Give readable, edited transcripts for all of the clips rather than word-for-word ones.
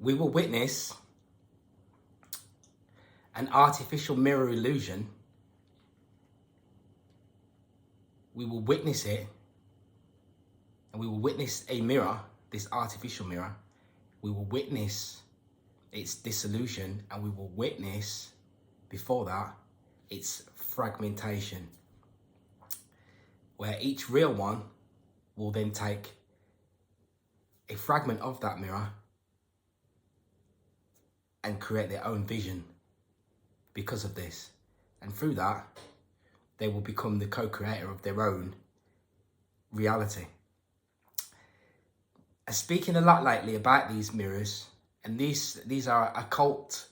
we will witness an artificial mirror illusion. We will witness it, and we will witness a mirror, this artificial mirror. We will witness its dissolution, and we will witness, before that, its fragmentation, where each real one will then take a fragment of that mirror and create their own vision because of this. And through that, they will become the co-creator of their own reality. I'm speaking a lot lately about these mirrors, and these are occult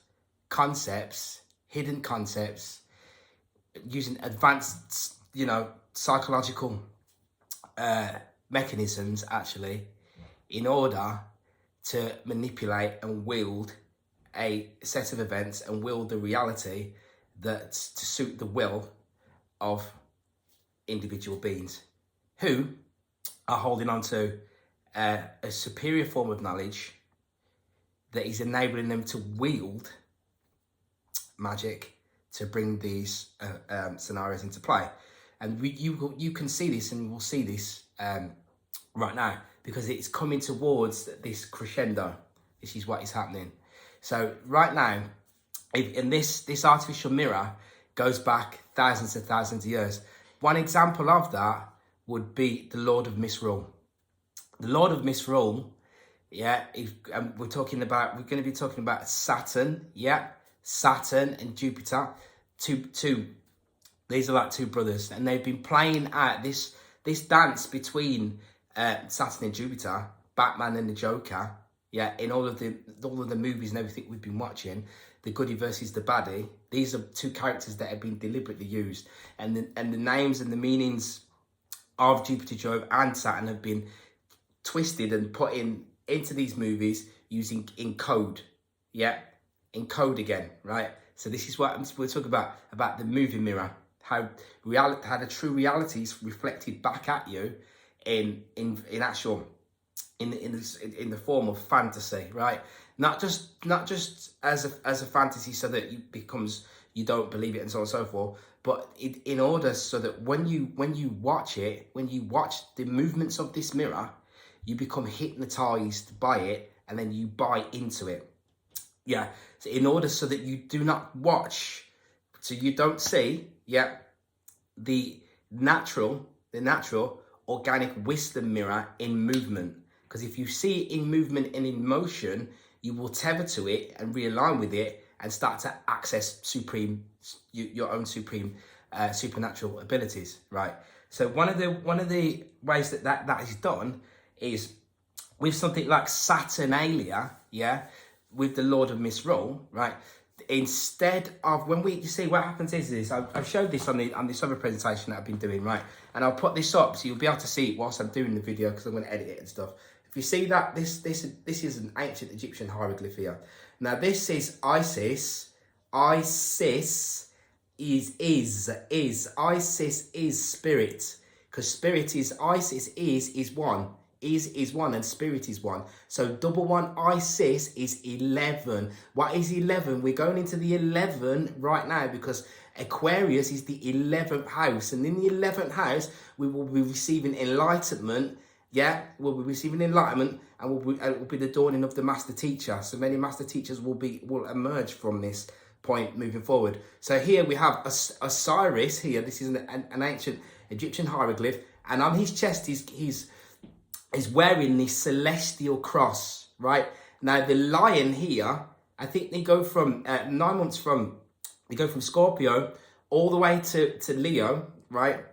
concepts, hidden concepts, using advanced, psychological mechanisms, actually, in order to manipulate and wield a set of events and wield the reality that to suit the will of individual beings who are holding on to a superior form of knowledge that is enabling them to wield magic to bring these scenarios into play. And you can see this, and we'll see this right now, because it's coming towards this crescendo. This is what is happening. So right now, and this artificial mirror goes back thousands and thousands of years. One example of that would be the Lord of Misrule. The Lord of Misrule, we're going to be talking about Saturn, Saturn and Jupiter, these are like two brothers, and they've been playing out this dance between Saturn and Jupiter, Batman and the Joker, in all of the movies and everything we've been watching, the goodie versus the baddie. These are two characters that have been deliberately used, and the names and the meanings of Jupiter, Jove, and Saturn have been twisted and put into these movies using encode, encode again, right? So this is what we're talking about the movie mirror, how the true reality is reflected back at you in the form of fantasy, right? Not just as a fantasy, so that you don't believe it and so on and so forth, but in order so that when you watch the movements of this mirror, you become hypnotized by it, and then you buy into it. So in order so that you do not watch, so you don't see, the natural organic wisdom mirror in movement. Because if you see it in movement and in motion, you will tether to it and realign with it and start to access your own supreme supernatural abilities, right? So one of the ways that is done is with something like Saturnalia, with the Lord of Misrule, right? Instead of, when you see what happens is this, I've showed this on this other presentation that I've been doing, right? And I'll put this up so you'll be able to see it whilst I'm doing the video, because I'm going to edit it and stuff. If you see that, this is an ancient Egyptian hieroglyph here. Now this is Isis. Isis is spirit, because spirit is Isis is one. Is one, and spirit is one. So double one, Isis is 11. What is 11? We're going into the 11 right now, because Aquarius is the 11th house, and in the 11th house we will be receiving enlightenment. We'll be receiving enlightenment, and it will be the dawning of the master teacher. So many master teachers will emerge from this point moving forward. So here we have Osiris here. This is an ancient Egyptian hieroglyph, and on his chest he's wearing the celestial cross, right? Now the lion here, I think they go from 9 months they go from Scorpio all the way to Leo, right?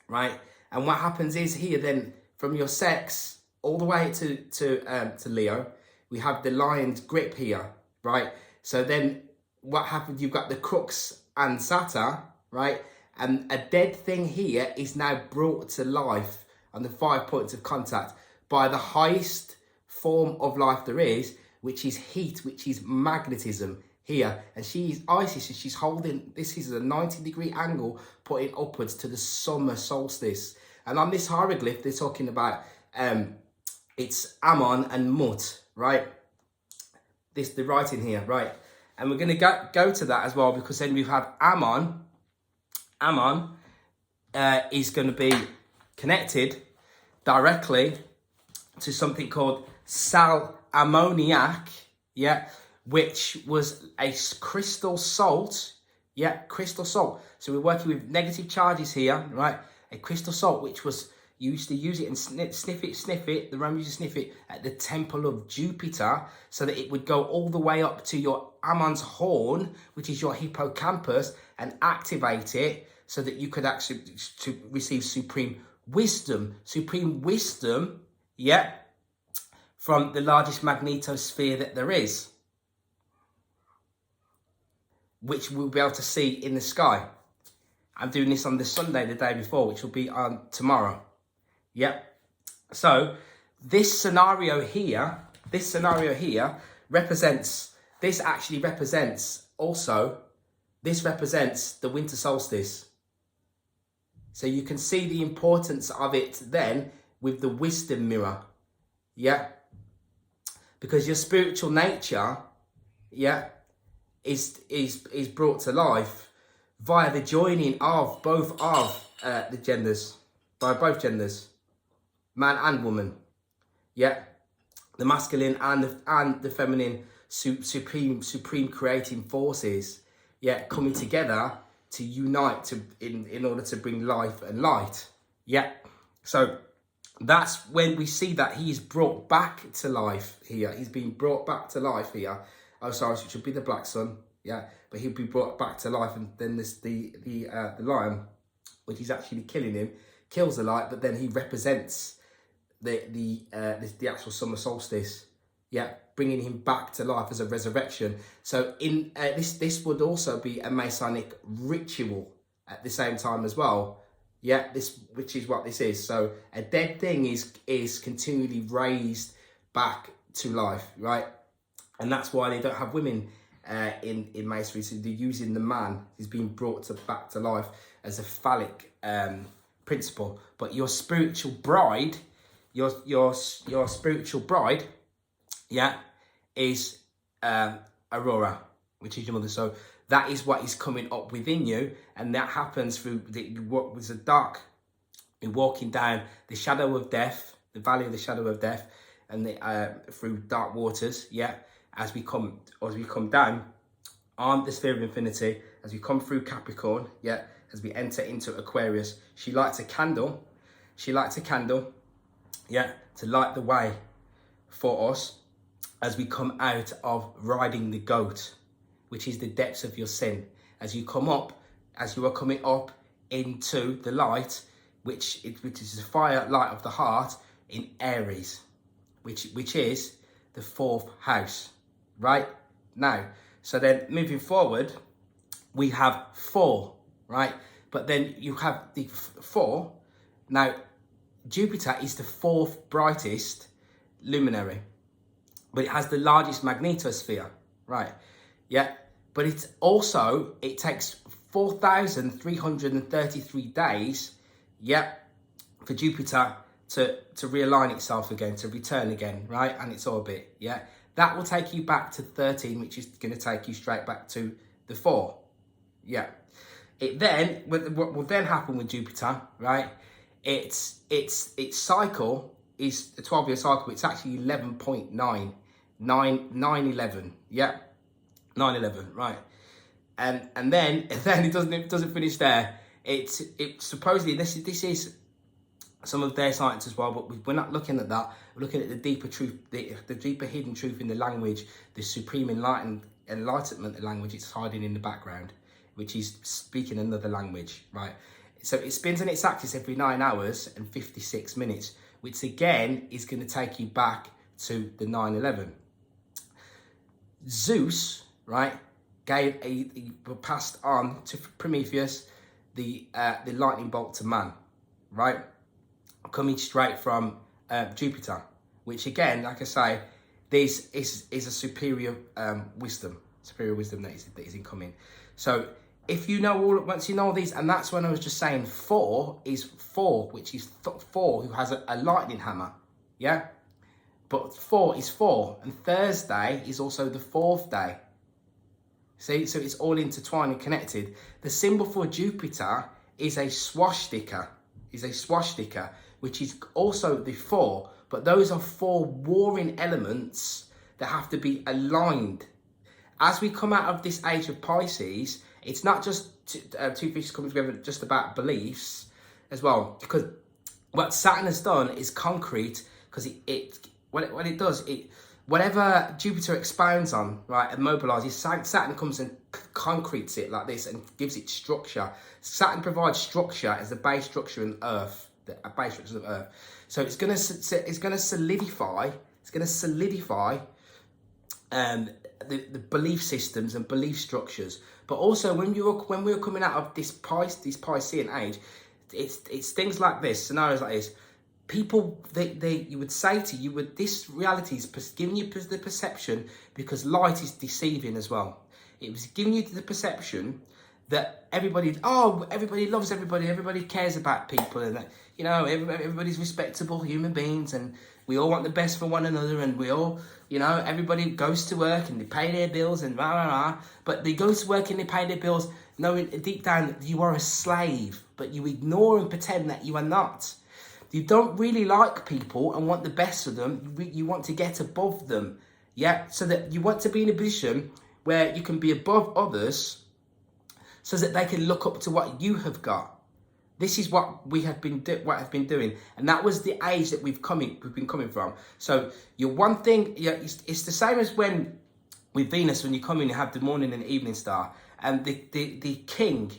And what happens is here then, from your sex all the way to Leo, we have the lion's grip here, right? So then what happens, you've got the crux and Saturn, right? And a dead thing here is now brought to life on the 5 points of contact by the highest form of life there is, which is heat, which is magnetism here. And she is Isis, and she's holding, this is a 90-degree angle pointing upwards to the summer solstice. And on this hieroglyph, they're talking about it's Ammon and Mut, right? the writing here, right? And we're going to go to that as well, because then we have Ammon. Ammon is going to be connected directly to something called sal ammoniac, yeah, which was a crystal salt, yeah, crystal salt. So we're working with negative charges here, right? A crystal salt, which was, you used to use it and sniff it, the Romans used to sniff it at the temple of Jupiter, so that it would go all the way up to your Ammon's horn, which is your hippocampus, and activate it so that you could actually receive supreme wisdom. Supreme wisdom, yeah, from the largest magnetosphere that there is, which we'll be able to see in the sky. I'm doing this on the Sunday, the day before, which will be on tomorrow. Yep. So this scenario here represents, this represents the winter solstice. So you can see the importance of it then with the wisdom mirror. Yeah. Because your spiritual nature, yeah, is brought to life via the joining of both of the genders, by both genders, man and woman, yeah, the masculine and the feminine, supreme creating forces, yeah, coming together to unite in order to bring life and light, yeah. So that's when we see that he's brought back to life here. He's been brought back to life here. Osiris, which would be the black sun, yeah, but he'll be brought back to life, and then there's the lion, which is actually killing him, kills the light, but then he represents the actual summer solstice, yeah, bringing him back to life as a resurrection. So in this would also be a Masonic ritual at the same time as well, yeah, which is what this is. So a dead thing is continually raised back to life, right? And that's why they don't have women in Masonry. So they're using the man who's being brought back to life as a phallic principle. But your spiritual bride, your spiritual bride, yeah, is Aurora, which is your mother. So that is what is coming up within you, and that happens through you're walking down the shadow of death, the valley of the shadow of death, and through dark waters, yeah. As we come down on the sphere of infinity, as we come through Capricorn, yeah, as we enter into Aquarius, she lights a candle, yeah, to light the way for us as we come out of riding the goat, which is the depths of your sin. As you are coming up into the light, which is the fire light of the heart in Aries, which is the 4th house. Right now, so then moving forward, we have 4, right? But then you have the 4. Now, Jupiter is the 4th brightest luminary, but it has the largest magnetosphere, right? Yeah, but it takes 4,333 days, yeah, for Jupiter to realign itself again, to return again, right? And its orbit, yeah. That will take you back to 13, which is going to take you straight back to the 4. Yeah. What will then happen with Jupiter, right? Its cycle is a 12-year cycle. It's actually 11.9, 9/11. Yeah. 9/11, right. And then it doesn't finish there. It supposedly this is some of their science as well, but we're not looking at that. We're looking at the deeper truth, the deeper hidden truth in the language, the supreme enlightenment language it's hiding in the background, which is speaking another language, right? So it spins on its axis every 9 hours and 56 minutes, which again is going to take you back to the 9/11. Zeus, right, passed on to Prometheus the lightning bolt to man, right? Coming straight from Jupiter, which again, like I say, this is a superior wisdom that is incoming. So if you know once you know these, and that's when I was just saying 4 is 4, which is 4 who has a lightning hammer, yeah. But 4 is 4, and Thursday is also the 4th day. See, so it's all intertwined and connected. The symbol for Jupiter is a swastika, which is also the 4, but those are 4 warring elements that have to be aligned. As we come out of this age of Pisces, it's not just two fishes coming together just about beliefs as well, because what Saturn has done is concrete, because what it does, whatever Jupiter expounds on, right, and mobilizes, Saturn comes and concretes it like this and gives it structure. Saturn provides structure as the base structure in Earth, a base structure of Earth. So it's going to solidify. The belief systems and belief structures. But also when we were coming out of this Piscean age, it's things like this, scenarios like this. People, you would say to you, this reality is giving you the perception, because light is deceiving as well. It was giving you the perception that everybody loves everybody, everybody cares about people, and that, you know, everybody's respectable human beings, and we all want the best for one another, and we all, you know, everybody goes to work and they pay their bills and rah, rah, rah. But they go to work and they pay their bills knowing deep down that you are a slave, but you ignore and pretend that you are not. You don't really like people and want the best for them. You want to get above them, yeah? So that you want to be in a position where you can be above others so that they can look up to what you have got. This is what we have been doing, and that was the age that we've been coming from. So your one thing, yeah, it's the same as when with Venus, when you come in, you have the morning and evening star, and the king,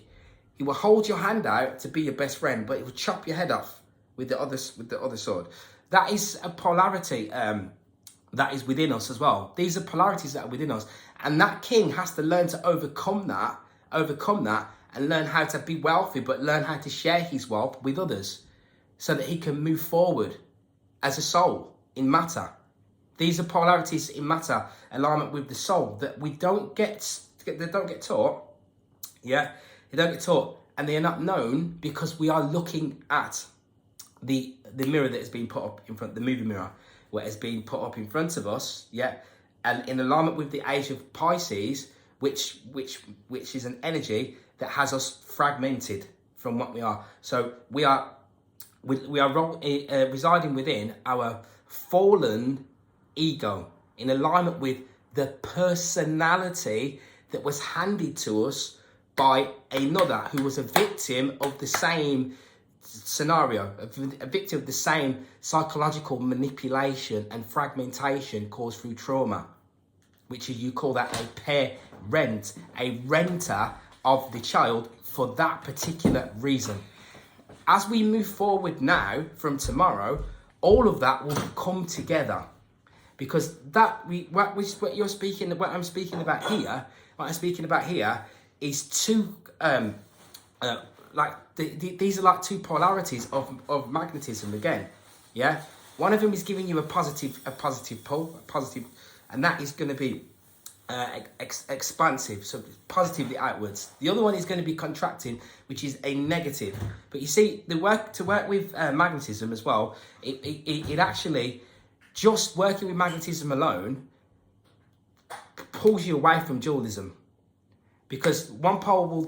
he will hold your hand out to be your best friend, but he will chop your head off with the other sword. That is a polarity that is within us as well. These are polarities that are within us, and that king has to learn to overcome that, and learn how to be wealthy, but learn how to share his wealth with others, so that he can move forward as a soul in matter. These are polarities in matter, alignment with the soul that they don't get taught. Yeah, they don't get taught, and they are not known because we are looking at the mirror that has been put up in front, the movie mirror, where it's been put up in front of us, yeah, and in alignment with the age of Pisces, which is an energy that has us fragmented from what we are. So we are residing within our fallen ego, in alignment with the personality that was handed to us by another who was a victim of the same scenario, a victim of the same psychological manipulation and fragmentation caused through trauma, which is, you call that a parent, a renter of the child for that particular reason. As we move forward now from tomorrow, all of that will come together, because what I'm speaking about here is two these are like two polarities of magnetism again, yeah. One of them is giving you a positive pole, and that is going to be expansive, so positively outwards. The other one is going to be contracting, which is a negative. But you see, to work with magnetism as well, it actually, just working with magnetism alone pulls you away from dualism, because one pole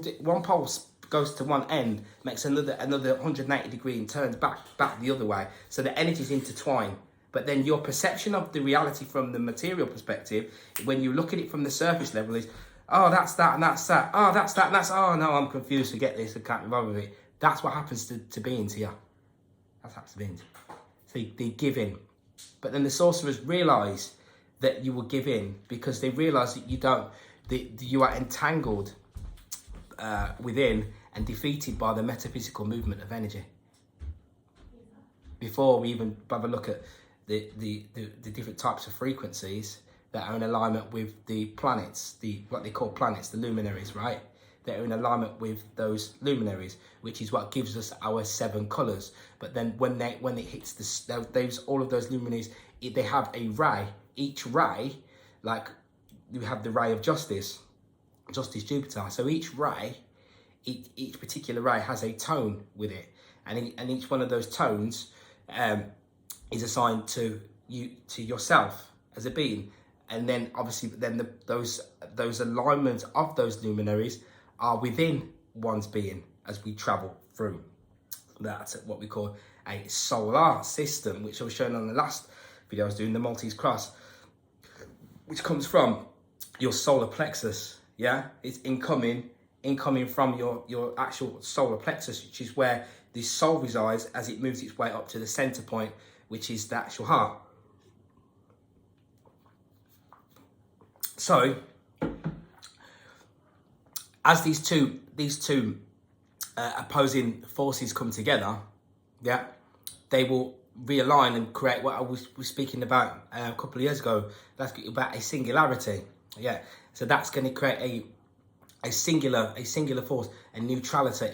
goes to one end, makes another 180 degree and turns back the other way, so the energies intertwine. But then your perception of the reality from the material perspective, when you look at it from the surface level, is, oh, that's that and that's that. Oh, that's that and that's, oh no, I'm confused, forget this, I can't be bothered with it. That's what happens to beings here. That's what happens to beings. So they give in. But then the sorcerers realise that you will give in, because they realise that you are entangled within and defeated by the metaphysical movement of energy. Before we even have a look at the different types of frequencies that are in alignment with the planets, what they call planets, the luminaries, right? They're in alignment with those luminaries, which is what gives us our 7 colours. But then when it hits all of those luminaries, they have a ray. Each ray, like you have the ray of justice Jupiter. So each ray, each particular ray has a tone with it, and each one of those tones is assigned to to yourself as a being. And then obviously then those alignments of those luminaries are within one's being as we travel through. That's what we call a solar system, which I was showing on the last video I was doing, the Maltese cross, which comes from your solar plexus. Yeah, it's incoming from your actual solar plexus, which is where the soul resides as it moves its way up to the center point, which is the actual heart. So, as these two opposing forces come together, yeah, they will realign and create what I was speaking about a couple of years ago. That's about a singularity. Yeah, so that's going to create a singular force, a neutrality.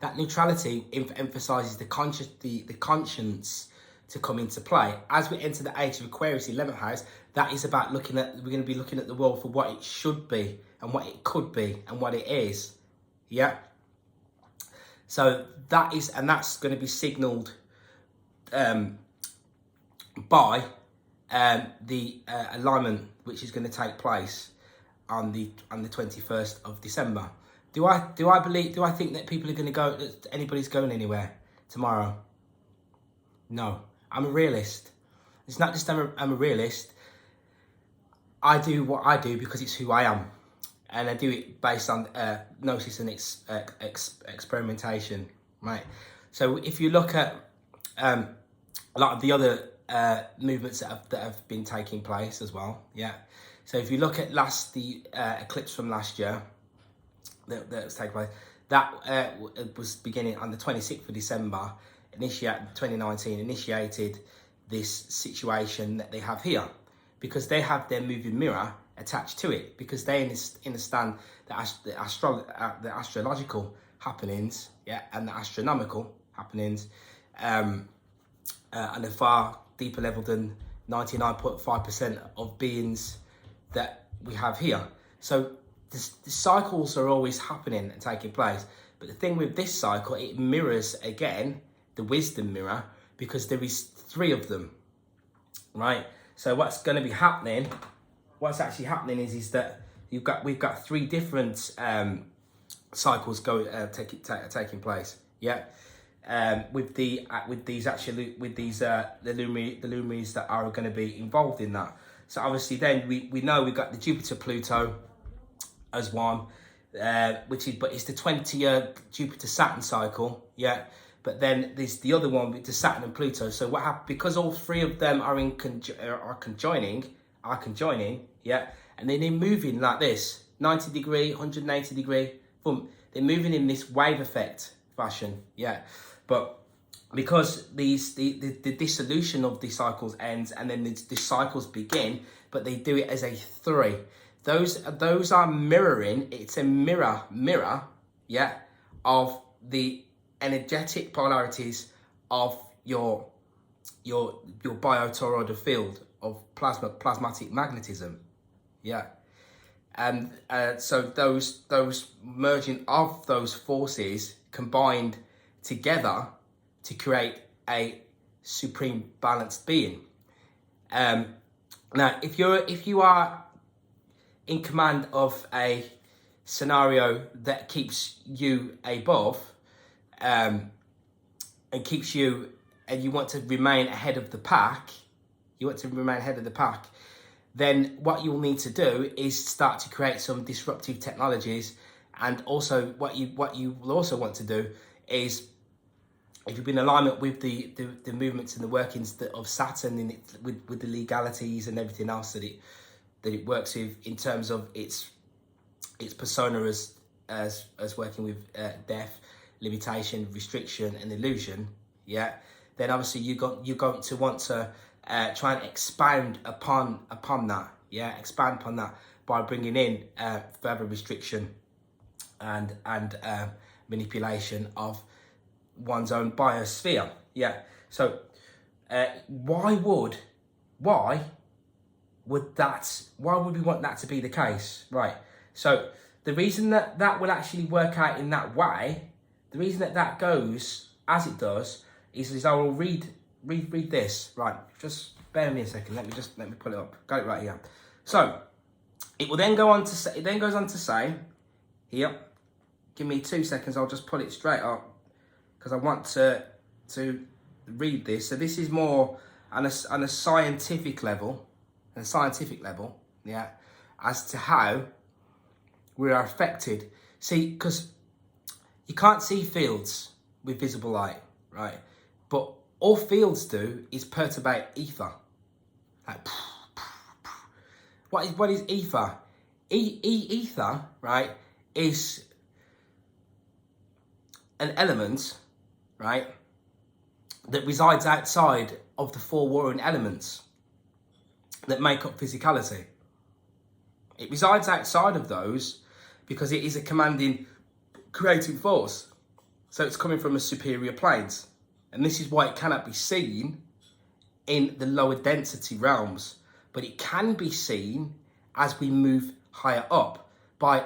That neutrality emphasizes the conscience to come into play. As we enter the age of Aquarius, 11th house, that is about we're going to be looking at the world for what it should be and what it could be and what it is. Yeah. So that's going to be signaled by the alignment, which is going to take place on the 21st of December. Do I think that people are going to go, that anybody's going anywhere tomorrow? No, I'm a realist. It's not just I'm a realist. I do what I do because it's who I am, and I do it based on gnosis and experimentation, right? So if you look at a lot of the other movements that have been taking place as well, yeah. So if you look at the eclipse from last year that was taking place, that was beginning on the 26th of December, 2019, initiated this situation that they have here, because they have their moving mirror attached to it, because they understand the astrological happenings, yeah, and the astronomical happenings on a far deeper level than 99.5% of beings that we have here. So the cycles are always happening and taking place. But the thing with this cycle, it mirrors again the wisdom mirror, because there is 3 of them, right? So what's going to be happening? What's actually happening is that we've got 3 different cycles taking place. Yeah. With the luminaries that are going to be involved in that. So obviously then we know we've got the Jupiter Pluto as one, but it's the 20-year Jupiter Saturn cycle, yeah. But then there's the other one with the Saturn and Pluto. So what happened, because all 3 of them are conjoining, yeah, and then they're moving like this, 90 degree, 180 degree, boom. They're moving in this wave effect fashion, yeah. But because the dissolution of the cycles ends and then the cycles begin, but they do it as a 3. Those are mirroring. It's a mirror, yeah, of the energetic polarities of your biotoroidal field of plasmatic magnetism, yeah. And so those merging of those forces combined together to create a supreme balanced being. Now, if you are in command of a scenario that keeps you above, and keeps you, and you want to remain ahead of the pack, then what you'll need to do is start to create some disruptive technologies. And also what you will also want to do is, if you've been in alignment with the movements and the workings of Saturn with the legalities and everything else that it works with in terms of its persona as working with death, limitation, restriction and illusion, yeah, then obviously you're going to want to try and expand upon that, yeah, expand upon that by bringing in further restriction and manipulation of one's own biosphere, yeah. So why would we want that to be the case, right? So the reason that will actually work out in that way, the reason that goes as it does is I will read read this. Right, just bear with me a second. Let me pull it up. Got it right here. So it will then go on to say. It then goes on to say here. Give me 2 seconds. I'll just pull it straight up because I want to read this. So this is more on a scientific level, yeah, as to how we are affected. See, because you can't see fields with visible light, right? But all fields do is perturbate ether. Like, what is ether? Ether, right, is an element, right, that resides outside of the four warring elements that make up physicality. It resides outside of those because it is a commanding, creating force. So it's coming from a superior planes. And this is why it cannot be seen in the lower density realms. But it can be seen as we move higher up by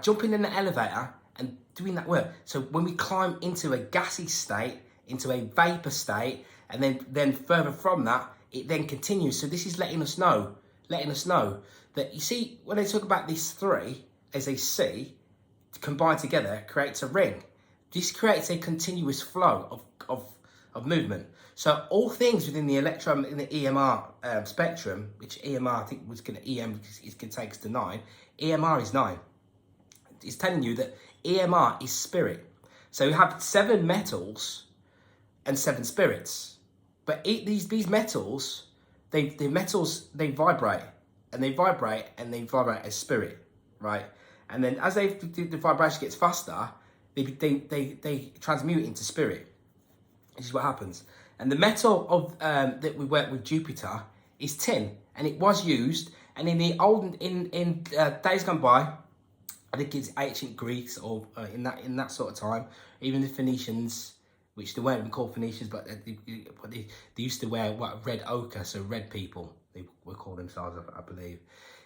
jumping in the elevator and doing that work. So when we climb into a gassy state, into a vapor state, and then further from that, it then continues. So this is letting us know that, you see, when they talk about these three as a C combined together creates a ring. This creates a continuous flow of movement. So all things within the electron in the EMR spectrum, which EMR I think was going to EM is can take us to 9. EMR is 9. It's telling you that EMR is spirit. So you have 7 metals and 7 spirits. But these metals, they vibrate and they vibrate and they vibrate as spirit, right? And then as the vibration gets faster, they transmute into spirit. This is what happens. And the metal of that we work with Jupiter is tin, and it was used. And in the old in days gone by, I think it's ancient Greeks or in that sort of time, even the Phoenicians, which they weren't even called Phoenicians, but they used to wear red ochre, so red people they would call themselves, I believe.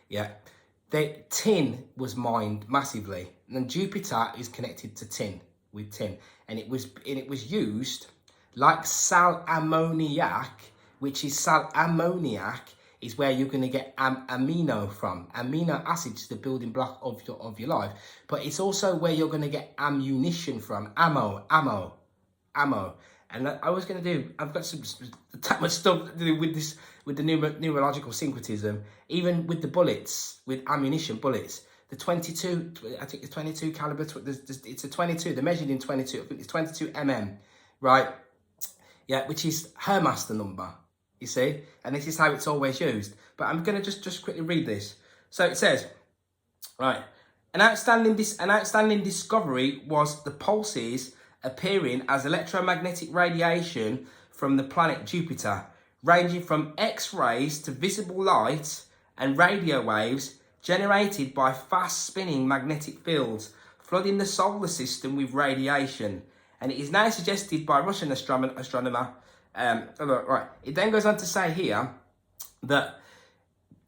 Yeah, tin was mined massively, and then Jupiter is connected to tin with tin, and it was used like sal ammoniac, which is sal ammoniac is where you're going to get amino from. Amino acids is the building block of your life, but it's also where you're going to get ammunition from. Ammo. And I was going to do, I've got that much stuff to do with this, with the neurological syncretism, even with the bullets, with ammunition bullets. The 22, I think the 22 caliber, it's a 22, they're measured in 22, I think it's 22 right? Yeah, which is her master number, you see? And this is how it's always used. But I'm going to just quickly read this. So it says, right, an outstanding discovery was the pulses appearing as electromagnetic radiation from the planet Jupiter, ranging from X-rays to visible light and radio waves generated by fast-spinning magnetic fields, flooding the solar system with radiation. And it is now suggested by Russian astronomer. Right. It then goes on to say here that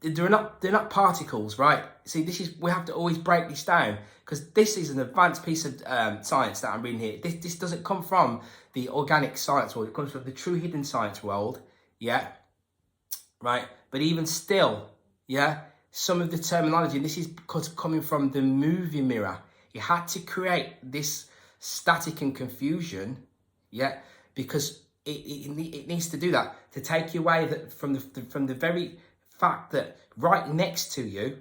they're not particles, right? See, we have to always break this down because this is an advanced piece of science that I'm reading here. This doesn't come from the organic science world. It comes from the true hidden science world, yeah, right? But even still, yeah, some of the terminology, and this is because coming from the movie Mirror, it had to create this static and confusion, yeah, because it needs to do that to take you away from the very fact that right next to you,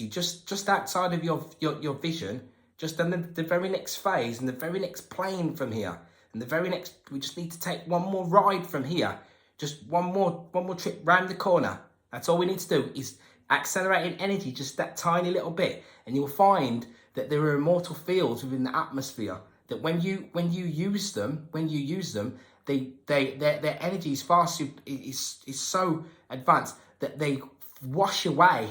just outside of your vision, just on the very next phase and the very next plane from here, and the very next, we just need to take one more ride from here, just one more trip round the corner. That's all we need to do is accelerating energy just that tiny little bit, and you'll find that there are immortal fields within the atmosphere that when you use them, their energy is so advanced that they wash away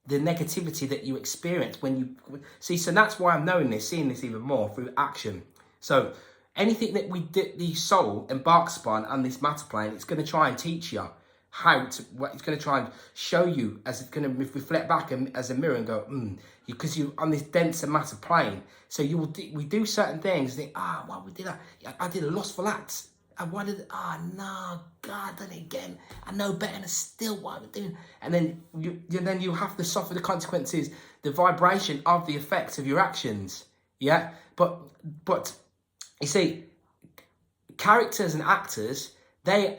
the negativity that you experience when you see. So that's why I'm seeing this even more through action. So anything that the soul embarks upon on this matter plane, it's going to try and teach you how to. It's going to try and show you, as it's going to reflect back as a mirror and go, because you're on this denser matter plane. So we do certain things. Think, why we did that? I did a lustful act. And why did, no, God, done it again. I know better and still what I'm doing. And then you have to suffer the consequences, the vibration of the effects of your actions. Yeah, but you see, characters and actors, their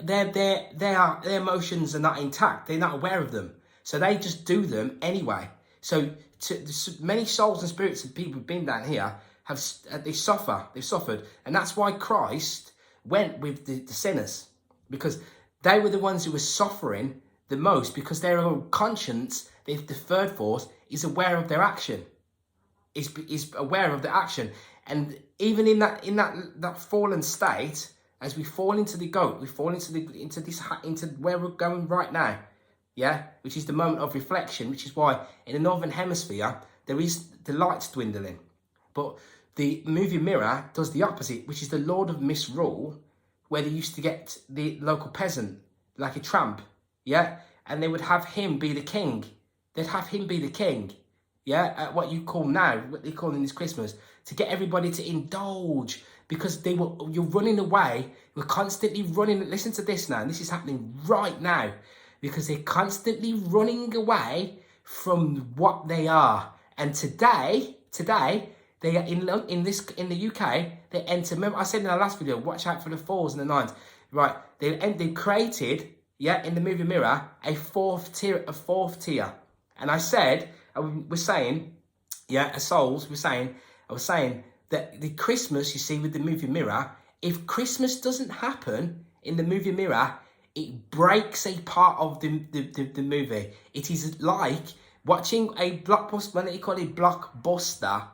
emotions are not intact. They're not aware of them, so they just do them anyway. So many souls and spirits of people who've been down here they've suffered, and that's why Christ went with the sinners, because they were the ones who were suffering the most, because their own conscience, the third force, is aware of their action, is aware of the action. And even in that fallen state, as we fall into the goat, we fall into where we're going right now, yeah, which is the moment of reflection, which is why in the northern hemisphere there is the light's dwindling, but the movie Mirror does the opposite, which is the Lord of Misrule, where they used to get the local peasant, like a tramp, yeah, and they would have him be the king. They'd have him be the king, yeah, at what you call now, what they call in this Christmas, to get everybody to indulge, because you're running away, you're constantly running. Listen to this now, and this is happening right now, because they're constantly running away from what they are. And today, they are in the UK, they enter, remember I said in our last video, watch out for the 4s and the 9s, right? They created, yeah, in the movie Mirror, a fourth tier. And I was saying, yeah, as souls, I was saying that the Christmas, you see, with the movie Mirror, if Christmas doesn't happen in the movie Mirror, it breaks a part of the movie. It is like watching a blockbuster, what do you call it, blockbuster,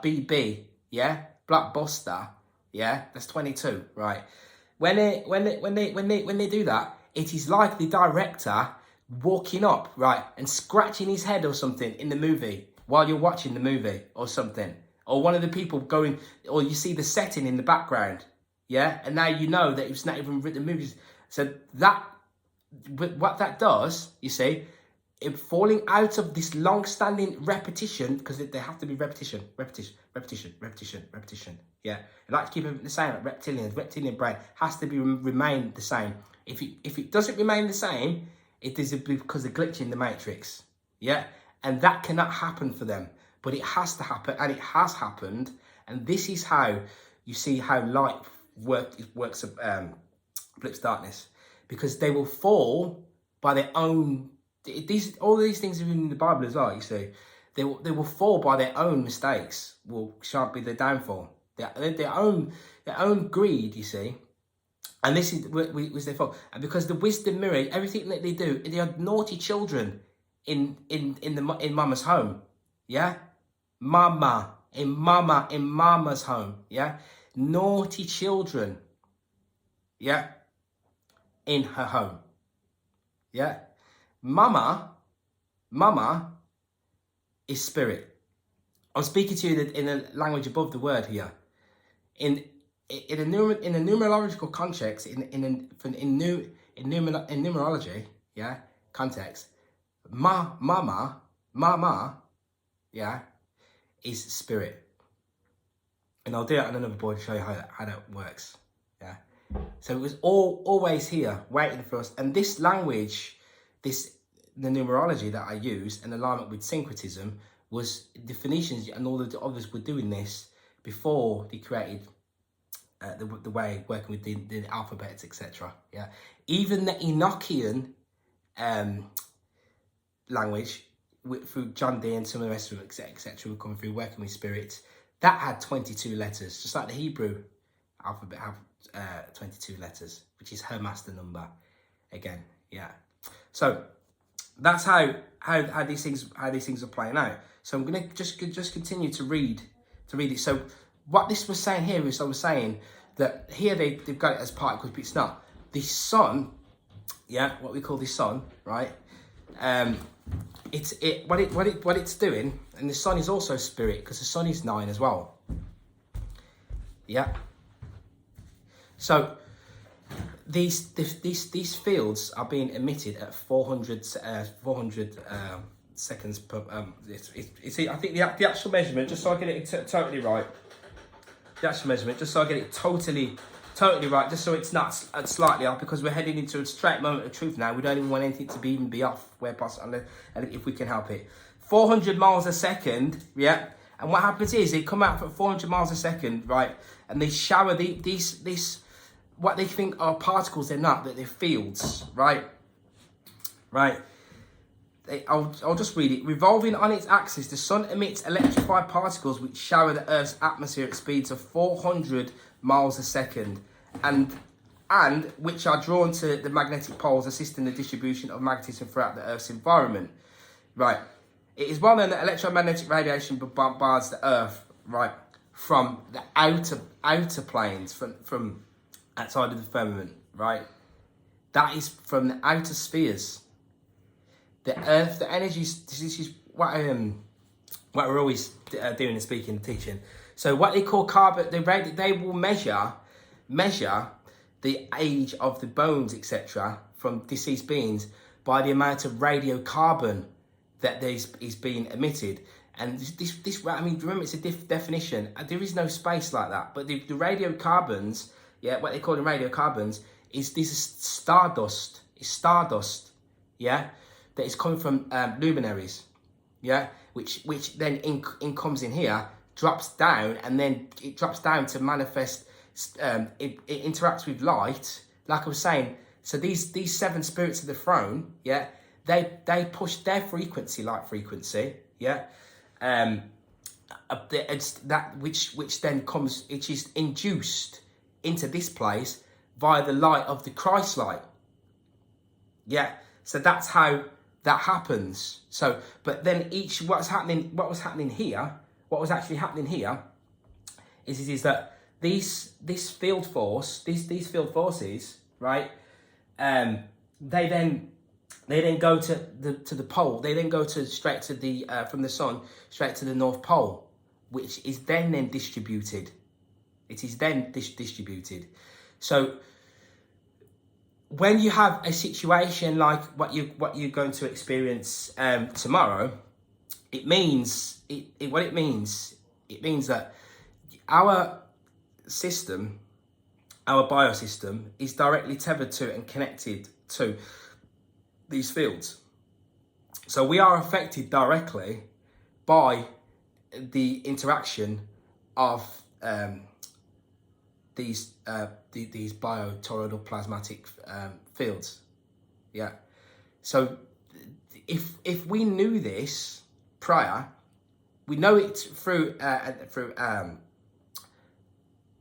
BB, yeah, blockbuster, yeah, that's 22, right? When they do that, it is like the director walking up, right, and scratching his head or something in the movie while you're watching the movie or something, or one of the people going, or you see the setting in the background, yeah, and now you know that it's not even written movies. So what that does, you see, it falling out of this long-standing repetition, because they have to be repetition. Yeah, I like to keep it the same. Like reptilian brain has to be remain the same. If it doesn't remain the same, it is because of glitch in the matrix. Yeah, and that cannot happen for them, but it has to happen, and it has happened. And this is how you see how light works flips darkness, because they will fall by their own. All these things are in the Bible as well. You see, they will fall by their own mistakes. Shan't be their downfall. Their own greed. You see, and this was their fault. And because the wisdom mirror, everything that they do, they are naughty children in Mama's home. Yeah, in Mama's home. Yeah, naughty children. Yeah, in her home. Yeah. Mama is spirit. I'm speaking to you in a language above the word here. In a numerological context, in numerology, yeah, context, mama, yeah, is spirit. And I'll do it on another board to show you how that works. Yeah. So it was always here, waiting for us. And this language, the numerology that I used in alignment with syncretism, was the Phoenicians and all the others were doing this before they created the way working with the alphabets, etc. Yeah, even the Enochian language through John Dee and some of the rest of them, etc. were coming through working with spirits. That had 22 letters, just like the Hebrew alphabet have 22 letters, which is her master number. Again, yeah. So that's how these things are playing out. So I'm gonna just continue to read it. So what this was saying here is I was saying that here they've got it as particles, but it's not. The sun, yeah, what we call the sun, right? What it's doing, and the sun is also spirit, because the sun is 9 as well. Yeah. So these fields are being emitted at 400 seconds per. I think the actual measurement, just so I get it totally right. the actual measurement, just so I get it totally right, just so it's not slightly off, because we're heading into a straight moment of truth now. We don't even want anything to even be off where possible, if we can help it. 400 miles a second, yeah. And what happens is they come out for 400 miles a second, right? And they shower these what they think are particles. They're not. That they're fields, right? Right. I'll just read it. Revolving on its axis, the sun emits electrified particles which shower the Earth's atmosphere at speeds of 400 miles a second, and which are drawn to the magnetic poles, assisting the distribution of magnetism throughout the Earth's environment. Right. It is well known that electromagnetic radiation bombards the Earth, right, from the outer planes, from outside of the firmament, right. That is from the outer spheres. The Earth, the energy. This is what we're always doing and speaking and teaching. So what they call carbon, they will measure the age of the bones, etc., from deceased beings by the amount of radiocarbon that is being emitted. And this, I mean, remember, it's a definition. There is no space like that. But the radiocarbons, yeah, what they call the radiocarbons, is stardust. It's stardust, yeah, that is coming from luminaries, yeah, which then comes in here, drops down, and then it drops down to manifest. It interacts with light, like I was saying. So these seven spirits of the throne, yeah, they push their frequency, light frequency, yeah, it's that which then comes, which is induced into this place via the light of the Christ light, yeah. So that's how that happens. So, but then what was actually happening here is that this field force, these field forces, right? They then go to the pole. They then go straight to the from the sun straight to the North Pole, which is then distributed. It is then distributed. So when you have a situation like what you're going to experience tomorrow, it means that our system, our biosystem, is directly tethered to and connected to these fields. So we are affected directly by the interaction of these biotoroidal plasmatic fields, yeah. So if we knew this prior, we know it through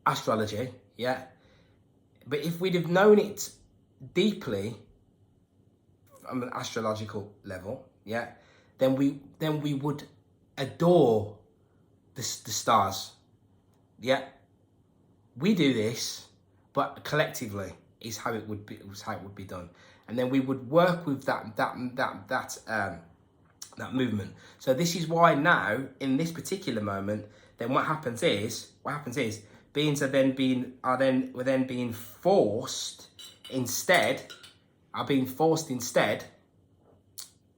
astrology, yeah. But if we'd have known it deeply from an astrological level, yeah, then we would adore the stars, yeah. We do this, but collectively is how it would be done, and then we would work with that movement. So this is why now, in this particular moment, then what happens is beings are then being forced instead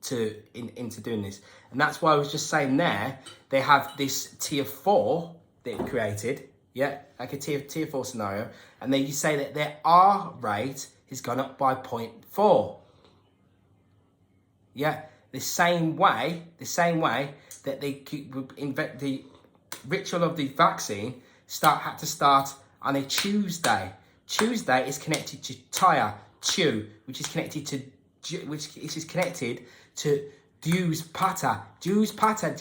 to into doing this. And that's why I was just saying there, they have this tier 4 they've created, yeah, like a tier 4 scenario, and then you say that their R-rate has gone up by 0.4. Yeah, the same way that the ritual of the vaccine had to start on a Tuesday. Tuesday is connected to Taya, which is connected to Deus Pater. Deus Pater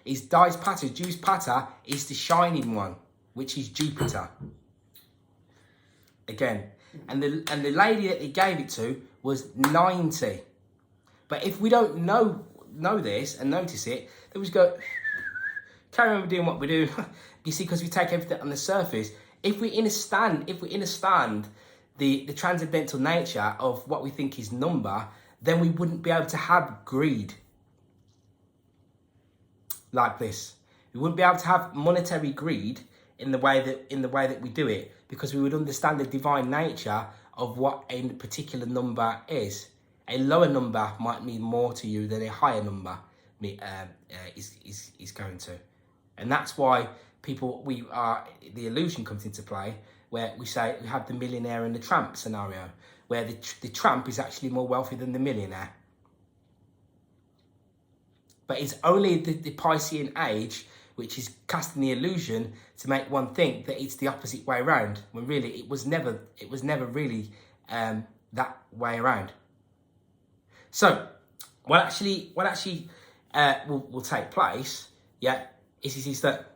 is Dies Pater. Deus Pater is the shining one, which is Jupiter. Again, and the lady that he gave it to was 90. But if we don't know this and notice it, then we just go carry on doing what we do. You see, because we take everything on the surface. If we understand the transcendental nature of what we think is number, then we wouldn't be able to have greed like this. We wouldn't be able to have monetary greed in the way that we do it, because we would understand the divine nature of what a particular number is. A lower number might mean more to you than a higher number is going to. And that's why the illusion comes into play, where we say we have the millionaire and the tramp scenario, where the tramp is actually more wealthy than the millionaire. But it's only the Piscean age which is casting the illusion to make one think that it's the opposite way around, when really it was never really that way around. So what actually will take place, is that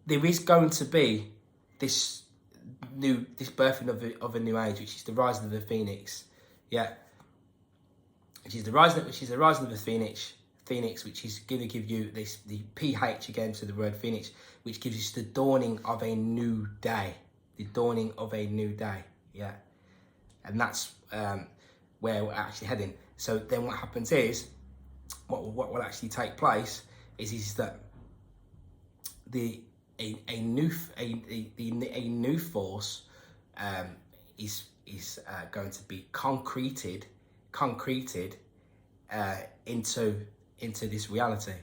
there is going to be this birthing of a new age, which is the rising of the phoenix, which is the rising of the phoenix, which is going to give you the ph again to the word phoenix, which gives you the dawning of a new day, and that's where we're actually heading. So then what happens is, what will actually take place is that a new force is going to be concreted into this reality.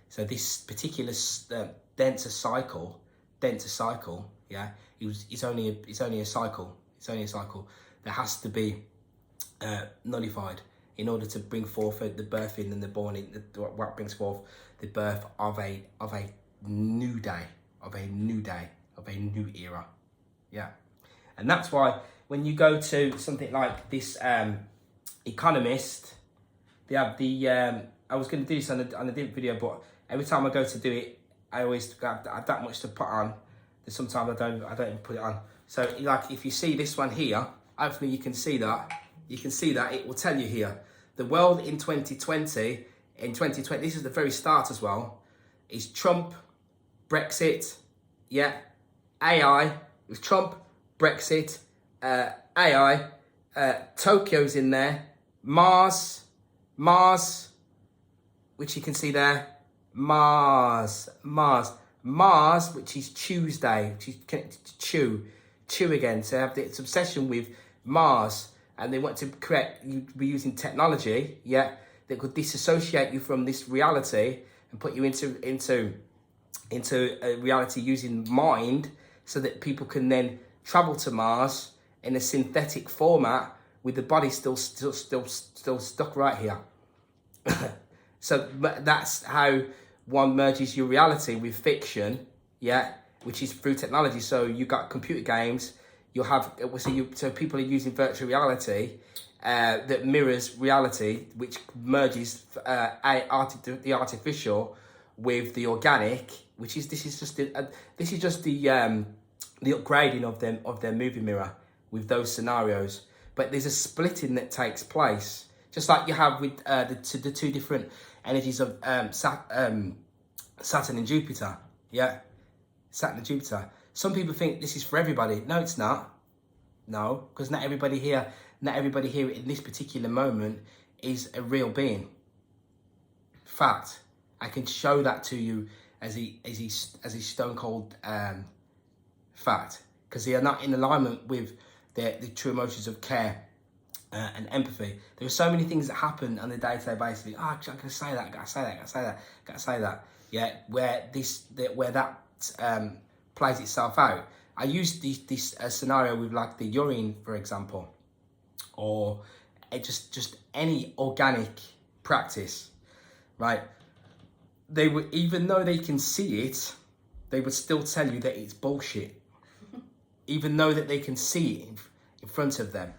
So this particular denser cycle, it's only a cycle that has to be nullified in order to bring forth the birthing and the borning, what brings forth the birth of a new day, of a new era. And that's why when you go to something like this Economist, they have the I was going to do this on a different video, but every time I go to do it, I always have that much to put on that sometimes I don't even put it on. So like if you see this one here, hopefully you can see that it will tell you here the world in 2020. This is the very start as well, is Trump, Brexit, AI. It was Trump, Brexit, AI, Tokyo's in there, Mars, which you can see there, Mars, which is Tuesday, which is connected to Chew again. So they have this obsession with Mars, and they want to be using technology, that could disassociate you from this reality and put you into a reality using mind, so that people can then travel to Mars in a synthetic format with the body still stuck right here. So that's how one merges your reality with fiction, which is through technology. So you got computer games, so people are using virtual reality that mirrors reality, which merges the artificial with the organic, which is this is just the upgrading of their movie mirror with those scenarios. But there's a splitting that takes place, just like you have with the two different energies of Saturn and Jupiter. Saturn and Jupiter. Some people think this is for everybody. No, it's not. No, because not everybody here in this particular moment is a real being. Fact. I can show that to you as a stone cold fact, because they are not in alignment with the true emotions of care and empathy. There are so many things that happen on a day-to-day basis. I'm gonna say that, gotta say that. Where that plays itself out. I use this scenario with like the urine, for example, or just any organic practice, right? They would, even though they can see it, they would still tell you that it's bullshit, even though that they can see it in front of them.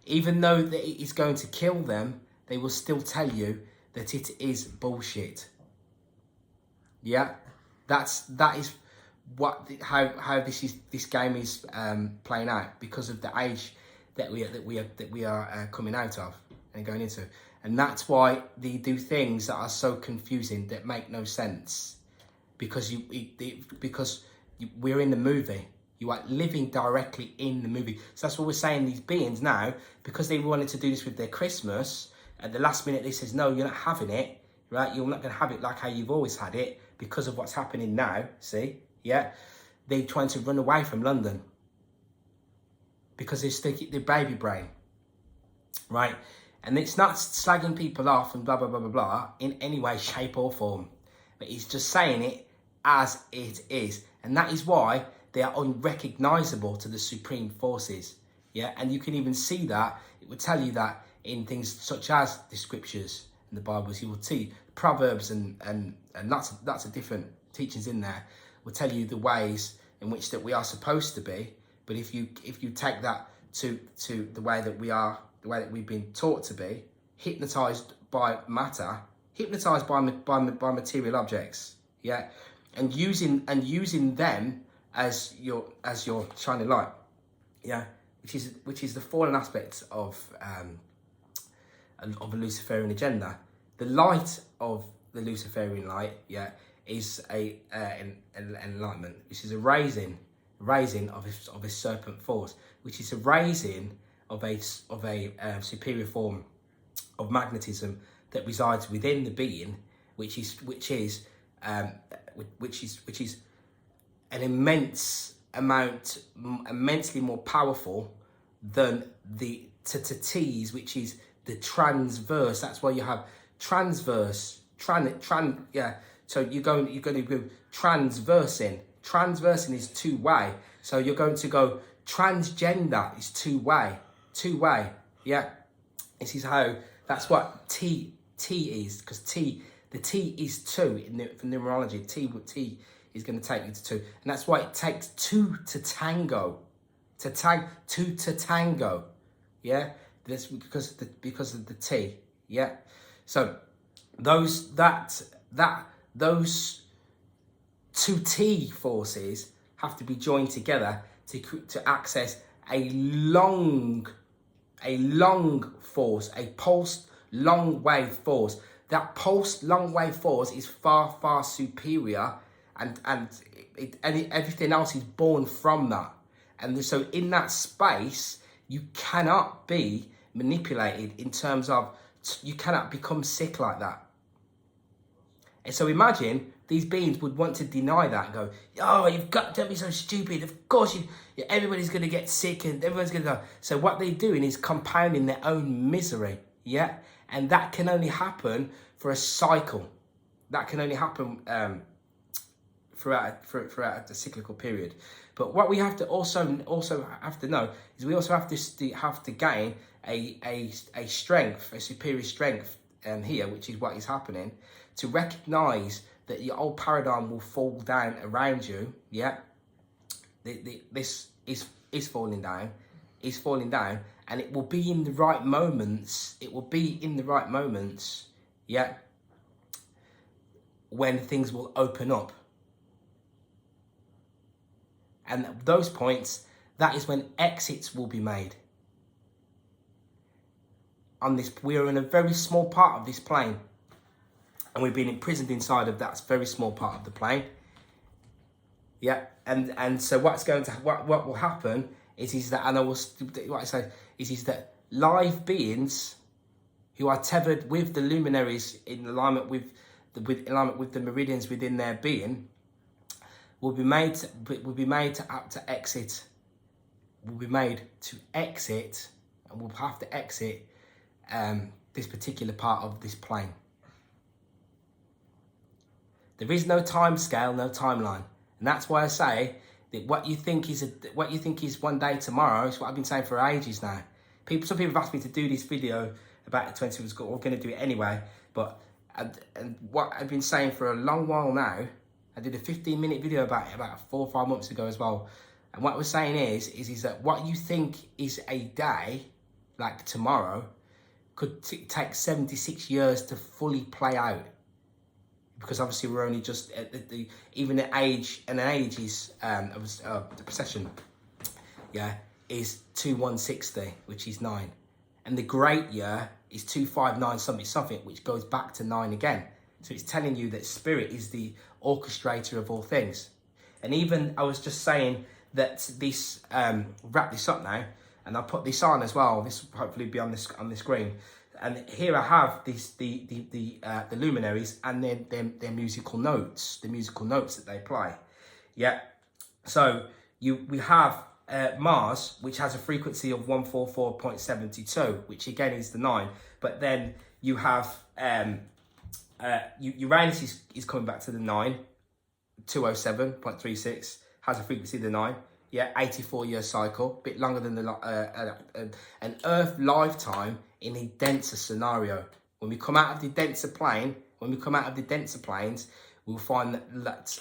Even though that it is going to kill them, they will still tell you that it is bullshit. That is how this game is playing out, because of the age that we are coming out of and going into. And that's why they do things that are so confusing, that make no sense, because we're in the movie. You are living directly in the movie. So that's what we're saying. These beings now, because they wanted to do this with their Christmas, at the last minute they says, no, you're not having it, right? You're not going to have it like how you've always had it, because of what's happening now. See, they're trying to run away from London because they stick their baby brain, right? And it's not slagging people off and blah, blah, blah, blah, blah, in any way, shape or form. but he's just saying it as it is. And that is why they are unrecognizable to the supreme forces. Yeah, and you can even see that. It would tell you that in things such as the scriptures and the Bibles. You will see Proverbs and lots of different teachings in there will tell you the ways in which that we are supposed to be. But if you take that to the way that we are, the way that we've been taught to be, hypnotized by matter, hypnotized by material objects, yeah, and using them as your shining light, yeah, which is the fallen aspect of a Luciferian agenda. The light of the Luciferian light, yeah, is an enlightenment, which is a raising of a serpent force, which is a raising of a superior form of magnetism that resides within the being, which is an immense amount, immensely more powerful than the T's, which is the transverse. That's why you have transverse, yeah. So you're going to go transversing. Transversing is two-way. So you're going to go transgender is two-way, yeah. This is how, that's what T is, because the T is two for numerology. T is going to take you to two, and that's why it takes two to tango, two to tango, yeah. That's because of the T, yeah. So those two T forces have to be joined together to access a long force, a pulsed long wave force. That pulsed long wave force is far superior, and everything else is born from that. And so in that space, you cannot be manipulated in terms of, you cannot become sick like that. And so imagine these beings would want to deny that and go, oh, you've got to be so stupid. Of course, everybody's going to get sick and everyone's going to go. So what they're doing is compounding their own misery, yeah? And that can only happen for a cycle. That can only happen throughout the cyclical period. But what we have to also have to know is we also have to gain a strength, a superior strength here, which is what is happening, to recognize that your old paradigm will fall down around you, yeah. This is falling down, and it will be in the right moments. It will be in the right moments, yeah, when things will open up. And at those points, that is when exits will be made. On this, we are in a very small part of this plane, and we've been imprisoned inside of that very small part of the plane. Yeah, and so what will happen is that, and what I say is that live beings who are tethered with the luminaries in alignment with the meridians within their being will be made to exit. Will be made to exit, and will have to exit this particular part of this plane. There is no time scale, no timeline, and that's why I say that what you think is one day tomorrow is what I've been saying for ages now. Some people have asked me to do this video about the 20 was we're going to do it anyway, but and what I've been saying for a long while now. I did a 15-minute video about it about 4 or 5 months ago as well. And what we're saying is that what you think is a day, like tomorrow, could take 76 years to fully play out. Because obviously we're only just at even the age, and an age is the precession, yeah, is 2160, which is 9. And the great year is 259 something, which goes back to 9 again. So it's telling you that spirit is the orchestrator of all things. And even I was just saying that this wrap this up now, and I'll put this on as well. This will hopefully be on the screen. And here I have the luminaries and their musical notes, the musical notes that they play. Yeah. So we have Mars, which has a frequency of 144.72, which again is the 9. But then you have Uranus is coming back to the 9, 207.36, has a frequency of the 9. Yeah, 84-year cycle, a bit longer than an Earth lifetime in a denser scenario. When we come out of the denser plane, we'll find that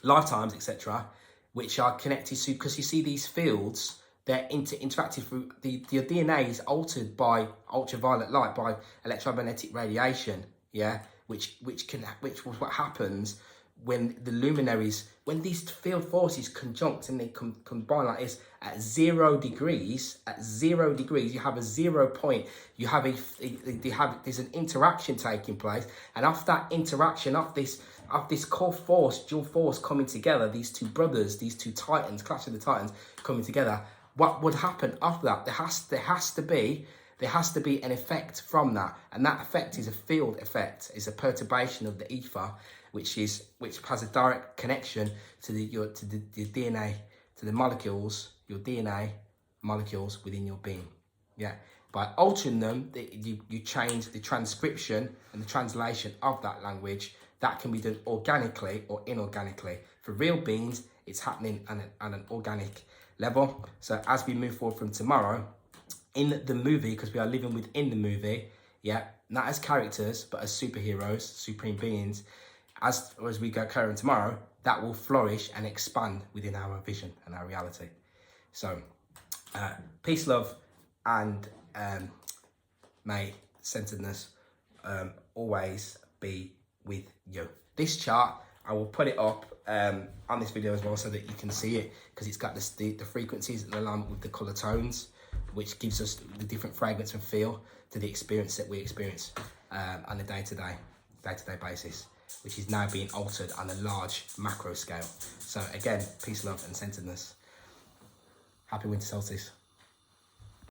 lifetimes, etc., which are connected to, because you see these fields, they're interacted through, your DNA is altered by ultraviolet light, by electromagnetic radiation, yeah, which was what happens when the luminaries, when these field forces conjunct and they combine like this at 0 degrees, you have a 0 point, there's an interaction taking place, and off that interaction, off this core force, dual force coming together, these two brothers, these two titans, clash of the titans coming together, what would happen after that? There has to be an effect from that, and that effect is a field effect. It's a perturbation of the ether, which has a direct connection to the DNA, to the molecules, your DNA molecules within your being. Yeah, by altering them, you change the transcription and the translation of that language. That can be done organically or inorganically. For real beings, it's happening on an organic level. So as we move forward from tomorrow, in the movie, because we are living within the movie, yeah, not as characters, but as superheroes, supreme beings, as we go carrying tomorrow, that will flourish and expand within our vision and our reality. So, peace, love, and may centeredness always be with you. This chart, I will put it up on this video as well, so that you can see it, because it's got the frequencies and alignment with the color tones, which gives us the different fragrance and feel to the experience that we experience on a day-to-day basis, which is now being altered on a large macro scale. So again, peace, love, and centeredness. Happy winter solstice.